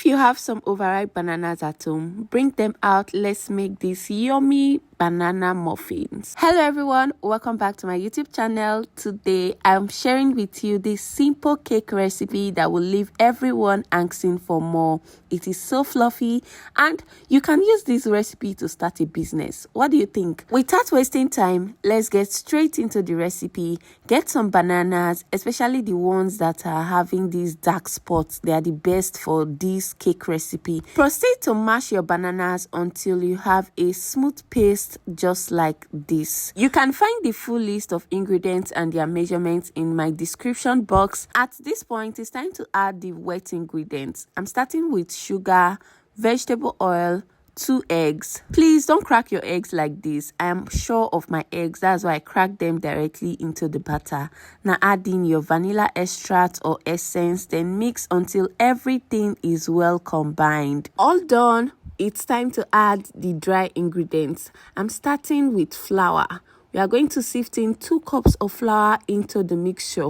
If you have some overripe bananas at home, bring them out. Let's make these yummy banana muffins. Hello everyone, welcome back to my YouTube channel. Today I'm sharing with you this simple cake recipe that will leave everyone asking for more. It is so fluffy and you can use this recipe to start a business. What do you think? Without wasting time, let's get straight into the recipe. Get some bananas, especially the ones that are having these dark spots. They are the best for this cake recipe. Proceed to mash your bananas until you have a smooth paste just like this. You can find the full list of ingredients and their measurements in my description box. At this point, it's time to add the wet ingredients. I'm starting with sugar, vegetable oil, 2 eggs. Please don't crack your eggs like this. I am sure of my eggs, that's why I crack them directly into the batter. Now add in your vanilla extract or essence, then mix until everything is well combined. All done. It's time to add the dry ingredients. I'm starting with flour. We are going to sift in 2 cups of flour into the mixture.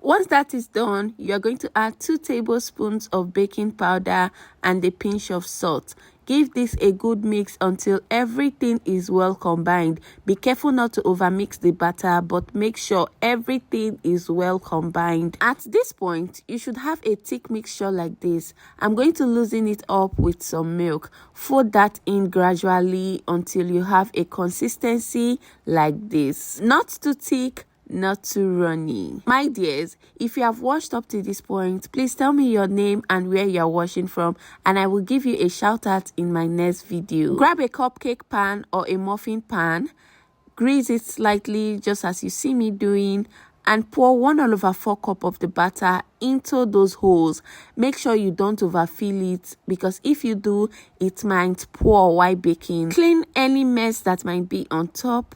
Once that is done, you are going to add 2 tablespoons of baking powder and a pinch of salt. Give this a good mix until everything is well combined. Be careful not to overmix the batter, but make sure everything is well combined. At this point, you should have a thick mixture like this. I'm going to loosen it up with some milk. Fold that in gradually until you have a consistency like this. Not too thick, not too runny. My dears, if you have watched up to this point, please tell me your name and where you are watching from, and I will give you a shout out in my next video. Grab a cupcake pan or a muffin pan, grease it slightly just as you see me doing, and pour 1/4 cup of the batter into those holes. Make sure you don't overfill it, because if you do, it might pour while baking. Clean any mess that might be on top,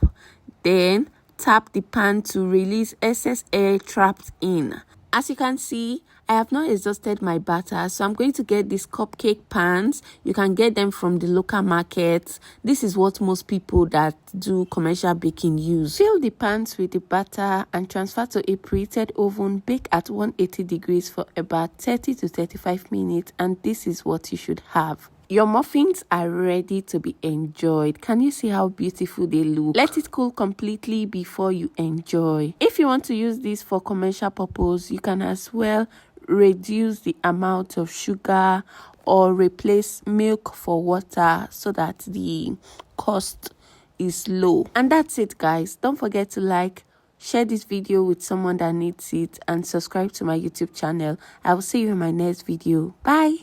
then tap the pan to release excess air trapped in. As you can see, I have not exhausted my batter, so I'm going to get these cupcake pans. You can get them from the local markets. This is what most people that do commercial baking use. Fill the pans with the batter and transfer to a preheated oven. Bake at 180 degrees for about 30 to 35 minutes, and this is what you should have. Your muffins are ready to be enjoyed. Can you see how beautiful they look? Let it cool completely before you enjoy. If you want to use this for commercial purpose, you can as well reduce the amount of sugar or replace milk for water so that the cost is low. And that's it, guys. Don't forget to like, share this video with someone that needs it, and subscribe to my YouTube channel. I will see you in my next video. Bye.